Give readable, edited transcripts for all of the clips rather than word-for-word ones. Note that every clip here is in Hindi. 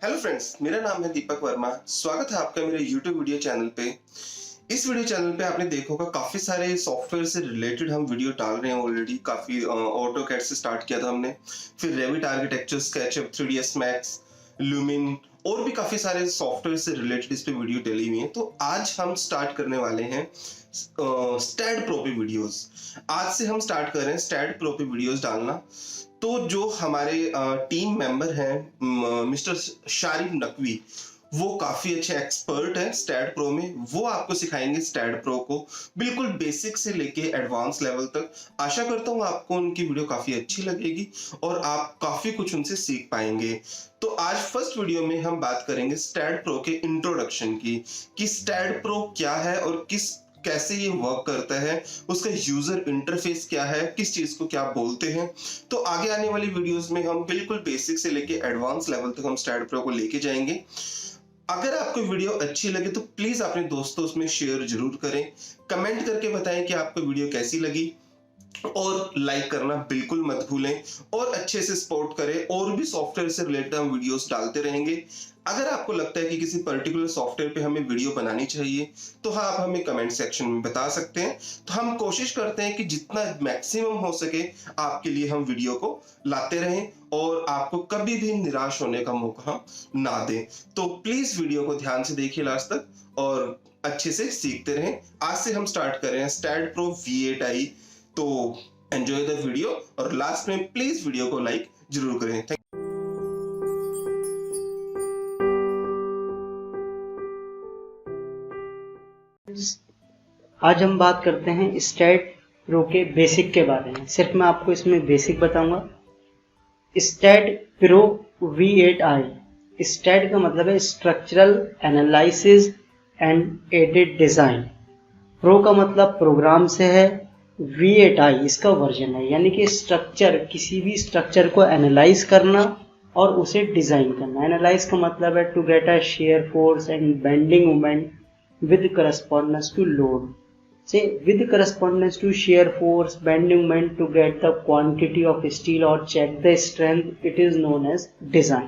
हेलो फ्रेंड्स, मेरा नाम है दीपक वर्मा। स्वागत है आपका मेरे YouTube वीडियो चैनल पे। इस वीडियो चैनल पे आपने देखा होगा काफी सारे सॉफ्टवेयर से रिलेटेड हम वीडियो डाल रहे हैं ऑलरेडी। काफी ऑटोकैड से स्टार्ट किया था हमने, फिर Revit architecture, SketchUp, 3ds max, lumen और भी काफी सारे सॉफ्टवेयर से रिलेटेड इस पे वीडियो डली हुई है। तो आज हम स्टार्ट करने वाले हैं स्टैड प्रो पे वीडियोस। आज से हम स्टार्ट कर रहे हैं स्टैड प्रो पे वीडियोस डालना। तो जो हमारे टीम मेंबर हैं मिस्टर शारिब नकवी, वो काफी अच्छे एक्सपर्ट हैं स्टैड प्रो में। वो आपको सिखाएंगे स्टैड प्रो को बिल्कुल बेसिक से लेके एडवांस लेवल तक। आशा करता हूँ आपको उनकी वीडियो काफी अच्छी लगेगी और आप काफी कुछ उनसे सीख पाएंगे। तो आज फर्स्ट वीडियो में हम बात करेंगे स्टैड प्रो के इंट्रोडक्शन की, कि स्टैड प्रो क्या है और कैसे ये वर्क करता है, उसका यूजर इंटरफेस क्या है, किस चीज को क्या बोलते हैं। तो आगे आने वाली वीडियोस में हम बिल्कुल बेसिक से लेके एडवांस लेवल तक हम स्टैड प्रो को लेके जाएंगे। अगर आपको वीडियो अच्छी लगे तो प्लीज अपने दोस्तों में शेयर जरूर करें, कमेंट करके बताएं कि आपको वीडियो कैसी लगी और लाइक करना बिल्कुल मत भूलें और अच्छे से सपोर्ट करें। और भी सॉफ्टवेयर से रिलेटेड हम वीडियोस डालते रहेंगे। अगर आपको लगता है कि किसी पर्टिकुलर सॉफ्टवेयर पे हमें वीडियो बनानी चाहिए तो हाँ, आप हमें कमेंट सेक्शन में बता सकते हैं। तो हम कोशिश करते हैं कि जितना मैक्सिमम हो सके आपके लिए हम वीडियो को लाते रहें और आपको कभी भी निराश होने का मौका ना दें। तो प्लीज वीडियो को ध्यान से देखिए लास्ट तक और अच्छे से सीखते रहें। आज से हम स्टार्ट कर रहे हैं स्टैड प्रो V8i। तो एंजॉय द वीडियो और लास्ट में प्लीज वीडियो को लाइक जरूर करें। आज हम बात करते हैं स्टैड प्रो के बेसिक के बारे में। सिर्फ मैं आपको इसमें बेसिक बताऊंगा। स्टैड प्रो V8i, स्टैड का मतलब है structural analysis and aided design. Pro का मतलब प्रोग्राम से है, V8i इसका वर्जन है, यानी कि स्ट्रक्चर, किसी भी स्ट्रक्चर को एनालाइज करना और उसे डिजाइन करना। एनालाइज का मतलब है to get a shear force and bending moment with correspondence to load. Say with correspondence to shear force, bending moment to get the quantity of steel or check the strength, it is known as design.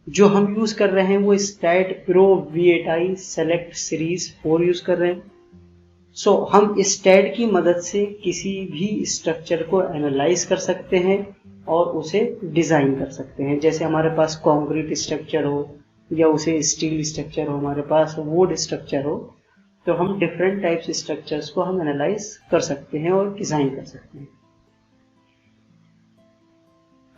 जो हम यूज कर रहे हैं वो STAAD pro V8i select series 4 use कर रहे हैं। हम स्टैड की मदद से किसी भी स्ट्रक्चर को एनालाइज कर सकते हैं और उसे डिजाइन कर सकते हैं। जैसे हमारे पास कंक्रीट स्ट्रक्चर हो या उसे स्टील स्ट्रक्चर हो, हमारे पास वुड स्ट्रक्चर हो, तो हम डिफरेंट टाइप्स स्ट्रक्चर्स को हम एनालाइज कर सकते हैं और डिजाइन कर सकते हैं।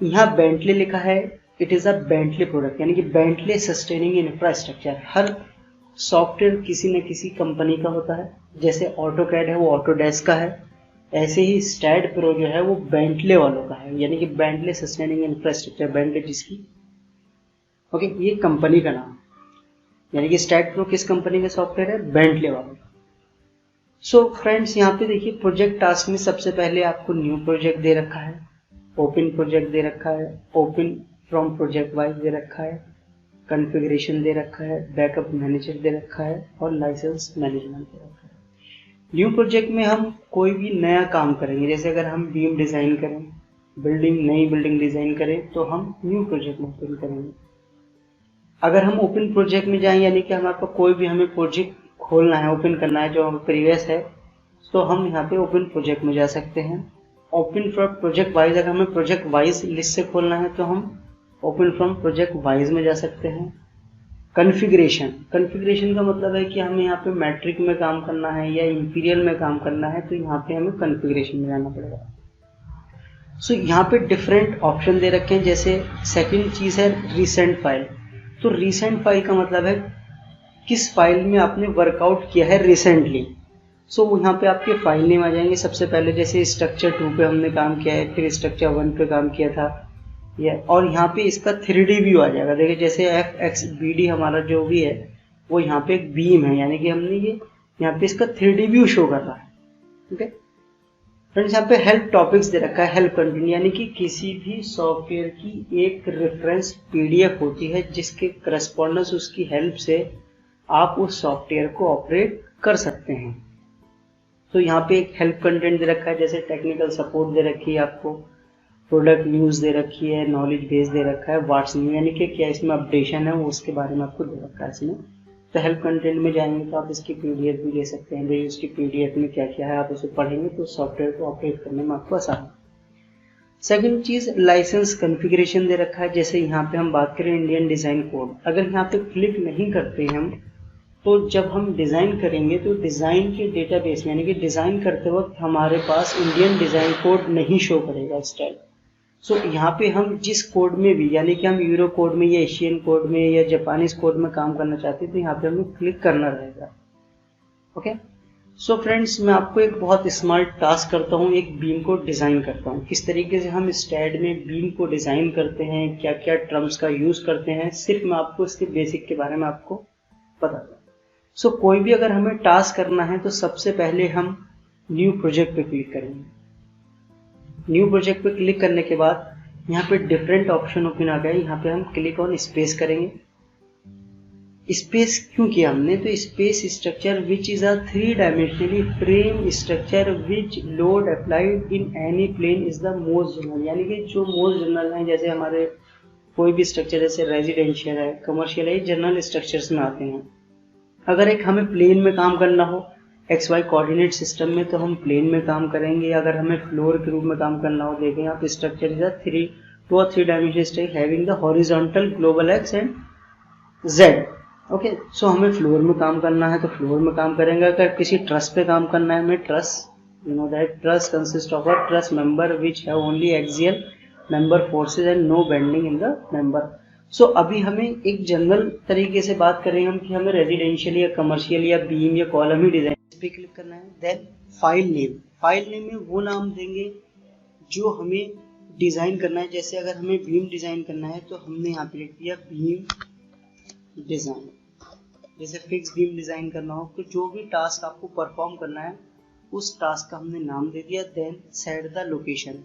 यहाँ बेंटली लिखा है, it is a Bentley product, यानी कि बेंटली सस्टेनिंग इंफ्रास्ट्रक्चर। हर सॉफ्टवेयर किसी न किसी कंपनी का होता है। जैसे ऑटोकैड है वो ऑटोडेस्क का है, ऐसे ही स्टैड प्रो जो है वो बेंटले वालों का है, यानी कि बेंटली सस्टेनिंग इंफ्रास्ट्रक्चर, बेंटले जिसकी ओके, ये कंपनी का नाम, यानी कि स्टैड प्रो किस कंपनी का सॉफ्टवेयर है? बेंटले वाला। फ्रेंड्स, यहाँ पे देखिए प्रोजेक्ट टास्क में सबसे पहले आपको न्यू प्रोजेक्ट दे रखा है, ओपन प्रोजेक्ट दे रखा है, ओपन फ्रॉम प्रोजेक्ट वाइज दे रखा है, कॉन्फ़िगरेशन दे रखा है, बैकअप मैनेजर दे रखा है और लाइसेंस मैनेजमेंट दे रखा है। न्यू प्रोजेक्ट में हम कोई भी नया काम करेंगे, जैसे अगर हम बीम डिजाइन करें, नई बिल्डिंग डिजाइन करें, तो हम न्यू प्रोजेक्ट में ओपन करेंगे। अगर हम ओपन प्रोजेक्ट में जाएं, यानी कि हमारे पास कोई भी हमें प्रोजेक्ट खोलना है, ओपन करना है जो हम प्रीवियस है, तो हम यहाँ पे ओपन प्रोजेक्ट में जा सकते हैं। ओपन फ्रॉम प्रोजेक्ट वाइज, अगर हमें प्रोजेक्ट वाइज लिस्ट से खोलना है तो हम ओपन फ्रॉम प्रोजेक्ट वाइज में जा सकते हैं। कॉन्फ़िगरेशन का मतलब है कि हमें यहाँ पे मैट्रिक में काम करना है या इंपीरियल में काम करना है, तो यहाँ पे हमें कॉन्फ़िगरेशन में जाना पड़ेगा। यहाँ पे डिफरेंट ऑप्शन दे रखे हैं। जैसे सेकेंड चीज है रिसेंट फाइल। तो रिसेंट फाइल का मतलब है किस फाइल में आपने वर्कआउट किया है रिसेंटली। यहाँ पे आपके फाइल नेम आ जाएंगे सबसे पहले। जैसे स्ट्रक्चर 2 पे हमने काम किया है, फिर स्ट्रक्चर 1 पे काम किया था, और यहाँ पे इसका 3D व्यू आ जाएगा। देखिए जैसे FXBD हमारा जो भी है वो यहाँ पे एक बीम है, यानी कि हमने ये यहाँ पे इसका 3D व्यू शो कर रहा है। ओके फ्रेंड्स, यहाँ पे हेल्प टॉपिक्स दे रखा है, हेल्प कंटेंट, यानी कि किसी भी सॉफ्टवेयर की एक रेफरेंस PDF होती है जिसके करस्पॉन्डेंस, उसकी हेल्प से आप उस सॉफ्टवेयर को ऑपरेट कर सकते हैं। तो यहाँ पे एक हेल्प कंटेंट दे रखा है, जैसे टेक्निकल सपोर्ट दे रखी है आपको, प्रोडक्ट न्यूज़ दे रखी है, नॉलेज बेस दे रखा है, व्हाट्स न्यू यानी कि क्या इसमें अपडेशन है वो उसके बारे में आपको दे रखा है इसमें। तो हेल्प कंटेंट में जाएंगे तो आप इसकी पीडीएफ भी ले सकते हैं, भाई उसकी पीडीएफ में क्या क्या है आप उसे पढ़ेंगे तो सॉफ्टवेयर को ऑपरेट करने में आपको आसान है। सेकंड चीज़, लाइसेंस कॉन्फ़िगरेशन दे रखा है। जैसे यहाँ पे हम बात करें इंडियन डिज़ाइन कोड, अगर यहाँ पे क्लिक नहीं करते हम तो जब हम डिज़ाइन करेंगे तो डिज़ाइन के डेटाबेस यानी कि डिज़ाइन करते वक्त हमारे पास इंडियन डिज़ाइन कोड नहीं शो करेगा स्टाइल। सो यहाँ पे हम जिस कोड में भी यानी कि हम यूरो कोड में या एशियन कोड में या जापानीज कोड में काम करना चाहते हैं तो यहाँ पे हमें क्लिक करना रहेगा। ओके, सो फ्रेंड्स, मैं आपको एक बहुत स्मार्ट टास्क करता हूँ, एक बीम को डिज़ाइन करता हूँ। किस तरीके से हम स्टैड में बीम को डिज़ाइन करते हैं, क्या क्या टर्म्स का यूज़ करते हैं, सिर्फ मैं आपको इसके बेसिक के बारे में आपको बताता हूँ। सो कोई भी अगर हमें टास्क करना है तो सबसे पहले हम न्यू प्रोजेक्ट पे क्लिक करेंगे। न्यू प्रोजेक्ट पे क्लिक करने के बाद यहाँ पे डिफरेंट ऑप्शन ओपन आ गए, यहाँ पे हम क्लिक ऑन स्पेस करेंगे। स्पेस क्यों किया हमने, तो space structure which is a 3 dimensionally frame structure which load applied in any plane is the most general, यानी कि जो मोस्ट जनरल है, जैसे हमारे कोई भी स्ट्रक्चर जैसे रेजिडेंशियल है, कमर्शियल है, जनरल स्ट्रक्चर्स में आते हैं। अगर एक हमें प्लेन में काम करना हो एक्स वाई कोऑर्डिनेट सिस्टम में तो हम प्लेन में काम करेंगे। अगर हमें फ्लोर के रूप में काम करना हो, देखें आप structure is a 3 dimensional structure having the horizontal global X and Z. Okay, so हमें फ्लोर में काम करना है तो फ्लोर में काम करेंगे। अगर किसी ट्रस पे काम करना है हमें truss, you know that truss consist of a truss member which have only axial member forces and no bending in the member. So अभी हमें एक जनरल तरीके से बात करेंगे हम कि हमें रेजिडेंशियल या कमर्शियल या बीम या कॉलम ही डिजाइन पे क्लिक करना है। देन फाइल नेम में वो नाम देंगे जो हमें डिजाइन करना है। जैसे अगर हमें बीम डिजाइन करना है तो हमने यहाँ पे लिख दिया बीम डिजाइन। जैसे फिक्स बीम डिजाइन करना हो तो जो भी टास्क आपको परफॉर्म करना है उस टास्क का हमने नाम दे दिया। Then set the location.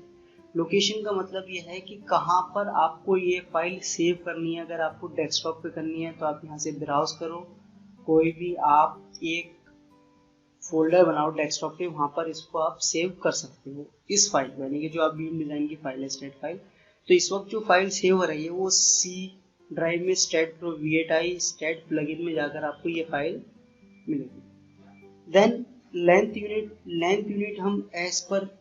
Location का मतलब यह है कि कहाँ पर आपको ये फाइल सेव करनी है। अगर आपको डेस्कटॉप पे करनी है तो आप यहाँ से ब्राउज करो, कोई भी आप एक फोल्डर बनाओ डेस्कटॉप पे, वहाँ पर इसको आप सेव कर सकते हो इस फाइल को, यानी कि जो आप बीम डिजाइन की फाइल है स्टेट फाइल। तो इस वक्त जो फाइल सेव हो रही है वो सी ड्राइव में STAAD pro V8i STAAD plugin में जाकर आपको ये फाइल मिलेगी। देन लेंथ यूनिट हम as per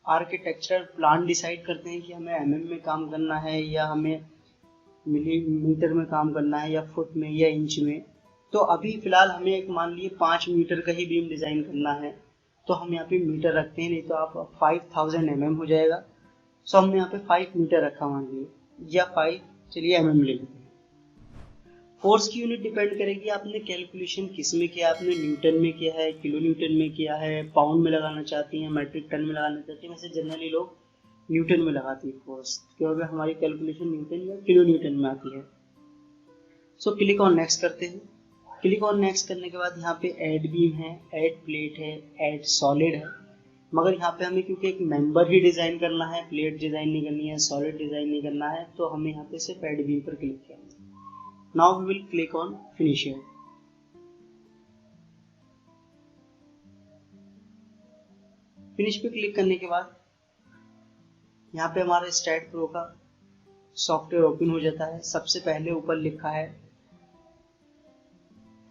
architectural plan decide करते हैं कि हमें mm में काम करना है या हमें मिलीमीटर में काम करना है या फुट में या इंच में। तो अभी फिलहाल हमें एक मान लिए 5 मीटर का ही बीम डिजाइन करना है तो हम यहाँ पे मीटर रखते हैं, नहीं तो आप 5000 mm हो जाएगा। सो हमने यहाँ पे 5 मीटर रखा मान लिए, या 5 चलिए mm ले लेते हैं। फोर्स की यूनिट डिपेंड करेगी आपने कैलकुलेशन किस में किया, आपने न्यूटन में किया है, किलो न्यूटन में किया है, पाउंड में लगाना चाहती हैं, मैट्रिक टन में लगाना चाहती हैं। वैसे जनरली लोग न्यूटन में लगाती है फोर्स, क्योंकि हमारी कैलकुलेशन न्यूटन या किलो न्यूटन में आती है। सो क्लिक ऑन नेक्स्ट करते हैं। क्लिक ऑन नेक्स्ट करने के बाद यहाँ पे ऐड बीम है, ऐड प्लेट है, ऐड सॉलिड है। मगर यहाँ पे हमें क्योंकि एक मेंबर ही डिजाइन करना है, प्लेट डिजाइन नहीं करनी है, सॉलिड डिजाइन नहीं करना है, तो हमें यहाँ पे सिर्फ ऐड बीम पर क्लिक करना है। Now we will click on finish here. Finish पे क्लिक करने के बाद यहाँ पे हमारा स्टैट प्रो का सॉफ्टवेयर ओपन हो जाता है। सबसे पहले ऊपर लिखा है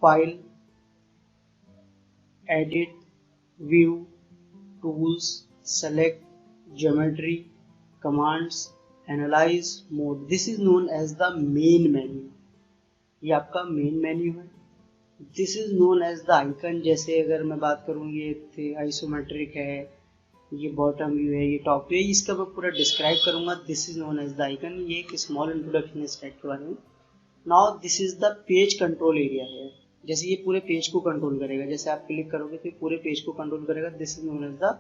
file, edit, view, tools, select, geometry, commands, analyse, mode. This is known as the main menu. ये आपका मेन मेन्यू है। This is known as the icon. जैसे अगर मैं बात करूँ ये आइसोमेट्रिक है, ये बॉटम व्यू है, ये टॉप व्यू है, इसका मैं पूरा डिस्क्राइब करूंगा। This is known as the icon. ये एक स्मॉल इंट्रोडक्शन है स्टैट के बारे में। Now this is the page control area है। जैसे ये पूरे पेज को कंट्रोल करेगा, जैसे आप क्लिक करोगे तो पूरे पेज को कंट्रोल करेगा। This is known as the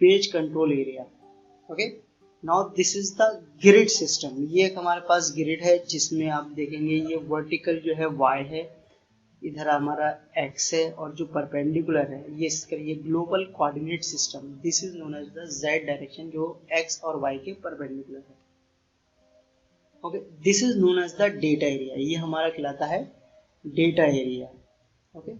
page control area. Okay, now this is the grid system. ये एक हमारे पास ग्रिड है जिसमें आप देखेंगे ये वर्टिकल जो है y है, इधर हमारा x है, और जो परपेंडिकुलर है ये global coordinate system. This is known as the z direction, जो x और y के परपेंडिकुलर है। Okay, this is known as the data area. ये हमारा कहलाता है डेटा एरिया। ओके,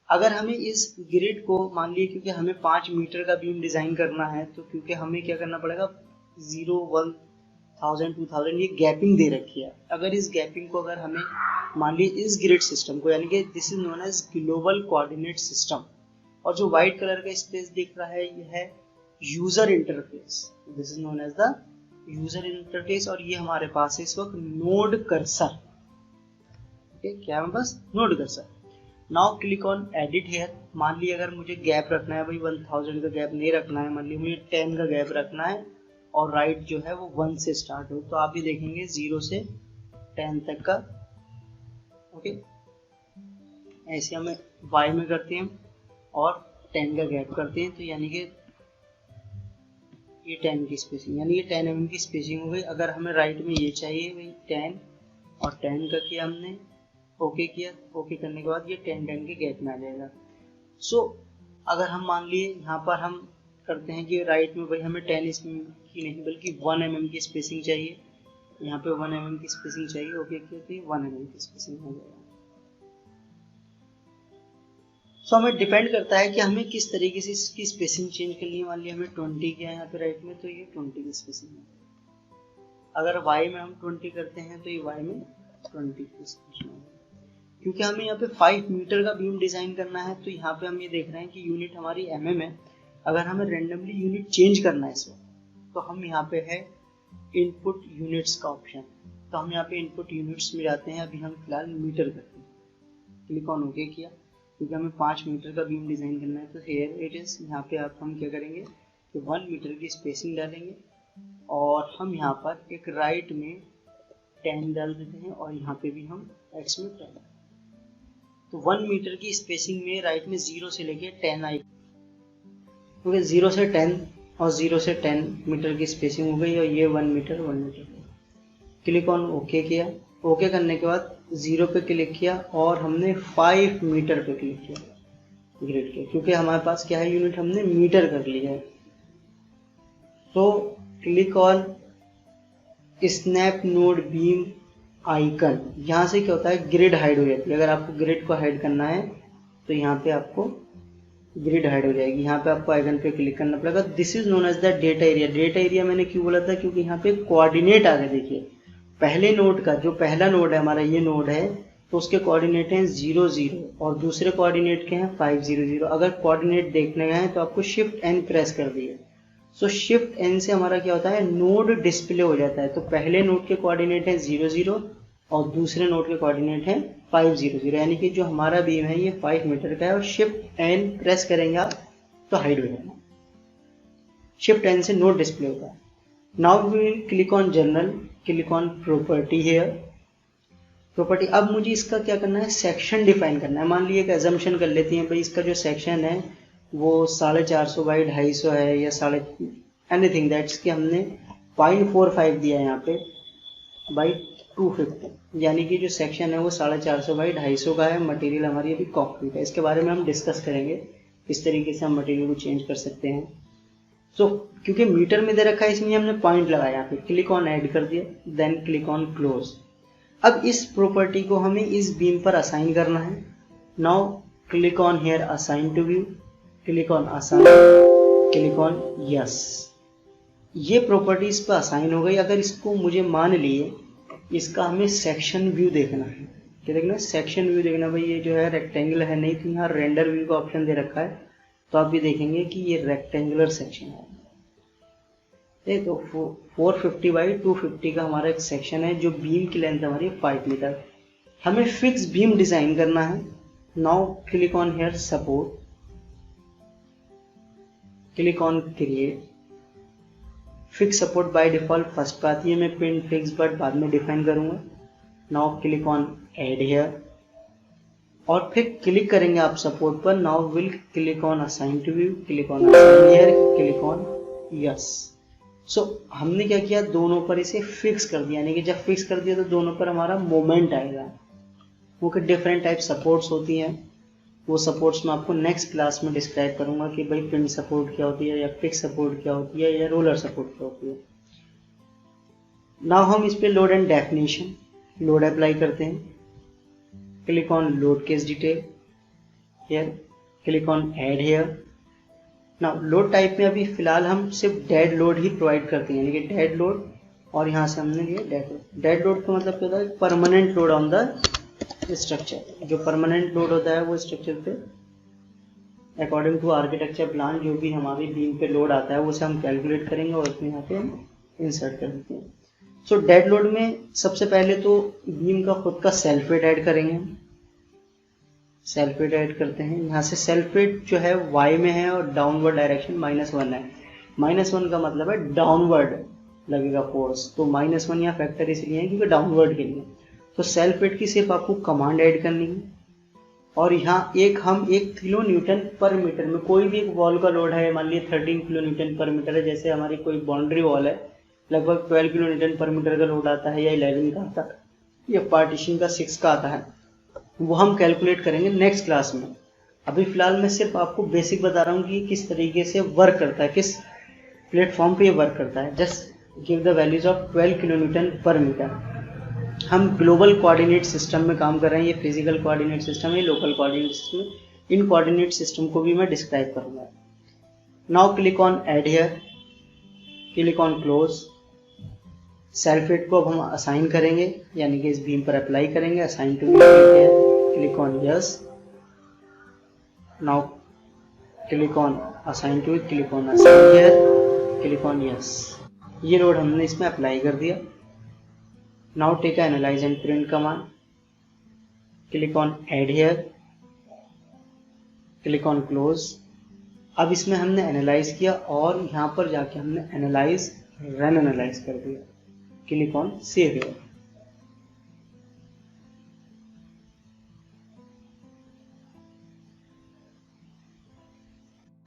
अगर हमें इस ग्रिड को मान लीजिए क्योंकि हमें 5 मीटर का बीम डिजाइन करना है, तो क्योंकि हमें क्या करना पड़ेगा 0 1 1000 2000 ये गैपिंग दे रखी है। अगर इस गैपिंग को अगर हमें मान लीजिए इस ग्रिड सिस्टम को, यानी कि this is known as global coordinate system, और जो व्हाइट कलर का स्पेस दिख रहा है ये है user interface, this is known as the user interface. और ये हमारे पास है इस वक्त नोड कर्सर, क्या है बस node cursor. Now click on edit here. मान लीजिए अगर मुझे गैप रखना है भाई 1000 का गैप नहीं रखना है, मान लीजिए मुझे 10 का गैप रखना है और राइट जो है वो 1 से स्टार्ट हो, तो आप भी देखेंगे 0 से 10 तक का। ओके, ऐसे हमें y में करते हैं और 10 का गैप करते हैं, तो यानी कि ये 10 की स्पेसिंग, यानी ये 10 mm की स्पेसिंग हो गई। अगर हमें राइट में ये चाहिए भाई 10 और 10 का किया हमने, ओके किया, ओके करने के बाद ये 10 के गैप में आ जाएगा। सो अगर हम मान लिए यहाँ पर हम करते हैं कि राइट में भाई हमें 10 की नहीं बल्कि 1 mm की स्पेसिंग चाहिए, यहाँ पे 1 mm की स्पेसिंग चाहिए, ओके किया तो ये 1 mm की स्पेसिंग हो जाएगा। सो हमें डिपेंड करता है कि हमें किस तरीके से इसकी स्पेसिंग चेंज करनी है। मान लिया हमें 20 किया यहाँ पे राइट में, तो ये 20 की स्पेसिंग है। अगर y में हम 20 करते हैं तो ये y में 20 की स्पेसिंग है। क्योंकि हमें यहाँ पे 5 मीटर का बीम डिजाइन करना है, तो यहाँ पे हम ये देख रहे हैं कि यूनिट हमारी mm है। अगर हमें रेंडमली यूनिट चेंज करना है इसमें, तो हम यहाँ पे है इनपुट यूनिट्स का ऑप्शन, तो हम यहाँ पे इनपुट यूनिट्स में जाते हैं। अभी हम फिलहाल मीटर करते हैं, क्लिक ऑन ओके किया, क्योंकि हमें 5 मीटर का बीम डिजाइन करना है। तो हेयर इट इज, यहाँ पे आप हम क्या करेंगे कि 1 मीटर की स्पेसिंग डालेंगे और हम यहाँ पर एक राइट में 10 डाल देते हैं और यहाँ पे भी हम x में 10। तो 1 मीटर की स्पेसिंग में राइट में 0 से लेके 10 आई, क्योंकि 0 से 10 और 0 से 10 मीटर की स्पेसिंग हो गई और ये 1 metre 1 metre. Click on okay किया, ओके करने के बाद 0 पे क्लिक किया और हमने 5 मीटर पे क्लिक किया ग्रिड के, क्योंकि हमारे पास क्या है यूनिट हमने मीटर कर लिया है। तो click on snap node beam icon, यहाँ से क्या होता है ग्रिड हाइड हो जाती है। अगर आपको ग्रिड को हाइड करना है तो यहाँ पे आपको ग्रिड हाइड हो जाएगी, यहाँ पे आपको आइकन पे क्लिक करना पड़ेगा। This is known as the data area. Data area मैंने क्यों बोला था, क्योंकि यहाँ पे कोऑर्डिनेट आ गए। देखिए पहले नोड का जो पहला नोड है हमारा, ये नोड है, तो उसके कोऑर्डिनेट हैं 0 0 और दूसरे कोऑर्डिनेट के हैं 5 0 0। अगर कोऑर्डिनेट देखने गए हैं तो आपको शिफ्ट एन प्रेस कर दिए। सो शिफ्ट एन से हमारा क्या होता है, नोड डिस्प्ले हो जाता है। तो पहले नोड के कोऑर्डिनेट हैं 0 0 और दूसरे नोड के कोऑर्डिनेट हैं 5 0 0, यानी कि जो हमारा बीम है ये 5 मीटर का है। और शिफ्ट एन प्रेस करेंगे आप तो हाइड हो जाएगा, शिफ्ट एन से नोड डिस्प्ले होता है। Now we will click on general, click on property here, property. अब मुझे इसका क्या करना है, सेक्शन डिफाइन करना है। मान लीजिए एक अजम्पशन कर लेती हैं भाई इसका जो सेक्शन है वो 450 बाई 250 है या एनीथिंग दैट्स कि हमने 0.45 दिया है यहाँ पे बाई 250, यानी कि जो सेक्शन है वो 450 बाई 250 का है। मटेरियल हमारी अभी कॉन्क्रीट है, इसके बारे में हम डिस्कस करेंगे किस तरीके से हम मटेरियल को चेंज कर सकते हैं। सो क्योंकि मीटर में दे रखा है इसलिए हमने पॉइंट लगाया यहाँ पे, क्लिक ऑन ऐड कर दिया, देन क्लिक ऑन क्लोज। अब इस प्रॉपर्टी को हमें इस बीम पर असाइन करना है। Now click on here assign to view, click on assign, click on yes. ये प्रॉपर्टी इस पर असाइन हो गई। अगर इसको मुझे मान लिए इसका हमें सेक्शन व्यू देखना है, क्या देखना है, सेक्शन व्यू देखना। भाई ये जो है रेक्टेंगल है, नहीं तो यहाँ रेंडर व्यू का ऑप्शन दे रखा है, तो आप भी देखेंगे कि ये रेक्टेंगुलर सेक्शन है। तो 450 बाई 250 का हमारा एक सेक्शन है, जो बीम की लेंथ हमारी 5 मीटर। हमें फिक्स बीम डिजाइन करना है। Now click on here support, click on create. Fix support by default first पे आती है, मैं पिन फिक्स बट बाद में डिफाइन करूंगा। Now click on add here और फिर क्लिक करेंगे आप सपोर्ट पर। Now will click on assign to view, click on assign here, click on yes. So हमने क्या किया, दोनों पर इसे फिक्स कर दिया, यानी कि जब फिक्स कर दिया तो दोनों पर हमारा मोमेंट आएगा। वो कि डिफरेंट टाइप सपोर्ट्स होती हैं, वो सपोर्ट्स मैं आपको नेक्स्ट क्लास में डिस्क्राइब करूंगा कि भाई पिन सपोर्ट क्या होती है या फिक्स सपोर्ट क्या होती है या रोलर सपोर्ट क्या होती है। नाउ हम इस पे load and definition, load apply करते हैं। Click on load case detail here, click on add here. Now load type में अभी फिलहाल हम सिर्फ डेड लोड ही प्रोवाइड करते हैं, यानी कि डेड लोड और यहाँ से हमने लिया डेड लोड। डेड लोड का मतलब क्या होता है? Permanent load on the structure. जो परमानेंट लोड होता है वो स्ट्रक्चर पे अकॉर्डिंग टू आर्किटेक्चर प्लान जो भी हमारी बीम पे लोड आता है उसे हम कैलकुलेट करेंगे और उसमें यहाँ पे हम इंसर्ट कर देते हैं। सो डेड लोड में सबसे पहले तो बीम का खुद का सेल्फ वेट ऐड करेंगे। सेल्फ वेट ऐड करते हैं। यहाँ से सेल्फ वेट जो है y में है और डाउनवर्ड डायरेक्शन -1 है। -1 का मतलब है डाउनवर्ड लगेगा फोर्स, तो -1 यहाँ फैक्टर इसलिए है क्योंकि डाउनवर्ड के लिए। तो सेल्फ वेट की सिर्फ आपको कमांड ऐड करनी है और यहाँ हम 1 किलो न्यूटन पर मीटर में कोई भी एक वॉल का लोड है, मान लीजिए 13 किलो न्यूटन पर मीटर है, जैसे हमारी कोई बाउंड्री वॉल है लगभग 12 किलो न्यूटन पर मीटर का लोड आता है या 11 का आता है या पार्टीशन का 6 का आता है, वो हम कैलकुलेट करेंगे नेक्स्ट क्लास में। अभी फिलहाल मैं सिर्फ आपको बेसिक बता रहा हूँ कि किस तरीके से वर्क करता है, किस प्लेटफॉर्म पे ये वर्क करता है। Just give the values of 12 kilo Newton पर मीटर। हम ग्लोबल कोऑर्डिनेट सिस्टम में काम कर रहे हैं, ये फिजिकल कोऑर्डिनेट सिस्टम है, लोकल कोऑर्डिनेट सिस्टम। इन कोऑर्डिनेट सिस्टम को भी मैं डिस्क्राइब करूंगा। Now click on add here, click on close. Self weight को अब हम असाइन करेंगे, यानी कि इस बीम पर अप्लाई करेंगे। Assign to click on yes. Now click on assign to, click on assign here, click on yes. ये लोड हमने इसमें अप्लाई कर दिया। Now take analyse and print command, click on add here, click on close. अब इसमें हमने एनालाइज किया और यहाँ पर जाके हमने एनालाइज रन एनालाइज कर दिया। Click on save here.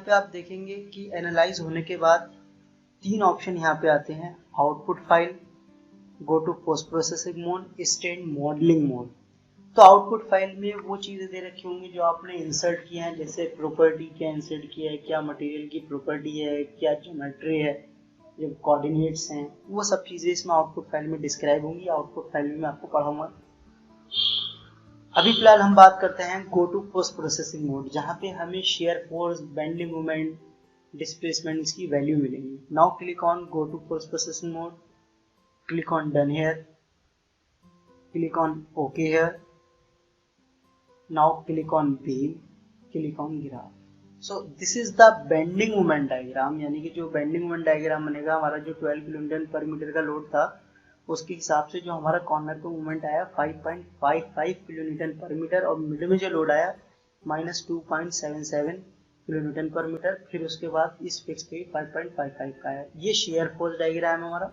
पे आप देखेंगे कि एनालाइज होने के बाद 3 ऑप्शन यहाँ पे आते हैं, output file, go to post processing mode, stand modelling mode. तो आउटपुट फाइल में वो चीज़ें दे रखी होंगी जो आपने इंसर्ट किए हैं, जैसे प्रॉपर्टी क्या इंसर्ट किया है, क्या मटेरियल की प्रॉपर्टी है, क्या ज्योमेट्री है, जो कोऑर्डिनेट्स हैं, वो सब चीज़ें इसमें आउटपुट फाइल में डिस्क्राइब होंगी। आउटपुट फाइल में मैं आपको पढ़ाऊंगा। अभी फिलहाल हम बात करते हैं go to post processing mode, जहाँ पे हमें shear force, bending moment, displacement की वैल्यू मिलेंगी। Now click on go to post processing mode, click on done here, click on okay here. Now click on beam, click on graph. So this is the bending moment diagram, यानी कि जो बेंडिंग मोमेंट डायग्राम बनेगा, हमारा जो 12 किलो न्यूटन पर मीटर का लोड था उसके हिसाब से जो हमारा कॉर्नर पे मूवमेंट आया 5.55 किलो न्यूटन पर मीटर और मिड में जो लोड आया -2.77 किलो न्यूटन पर मीटर। फिर उसके बाद इस फिक्स पे 5.55 का है। ये शेयर फोर्स डायग्राम है हमारा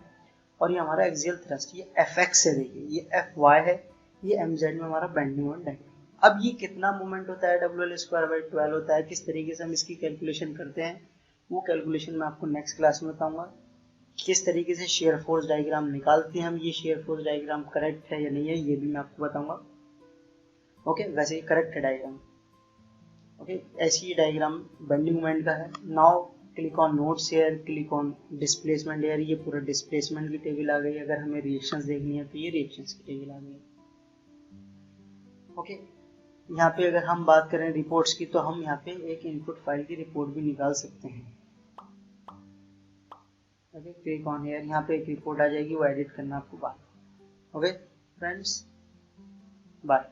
और ये हमारा एक्सियल थ्रस्ट। ये Fx से देखिए, ये Fy है, ये Mz में हमारा बेंडिंग मोमेंट डायग्राम। अब ये कितना मूवमेंट होता है, WL²/12 होता है, किस तरीके से हम इसकी कैलकुलेशन करते हैं, वो कैलकुलेशन मैं आपको नेक्स्ट क्लास में बताऊंगा। किस तरीके से शेयर फोर्स डायग्राम निकालते हैं हम, ये शेयर फोर्स डायग्राम करेक्ट है या नहीं है, ये भी मैं आपको बताऊंगा। ओके, वैसे ये करेक्ट है डायग्राम। ओके, ऐसी ये डायग्राम बेंडिंग मोमेंट का है। Now click on notes here, click on displacement here. ये पूरा डिस्प्लेसमेंट की टेबल आ गई। अगर हमें रिएक्शंस देखनी है तो ये रिएक्शंस की टेबल आ गई। ओके, यहाँ पे अगर हम बात करें रिपोर्ट्स की तो हम यहाँ पे एक इनपुट फाइल की रिपोर्ट भी निकाल सकते हैं। ओके, क्लिक ऑन हियर, यहाँ पे एक रिपोर्ट आ जाएगी, वो एडिट करना आपको बात। Okay friends, bye.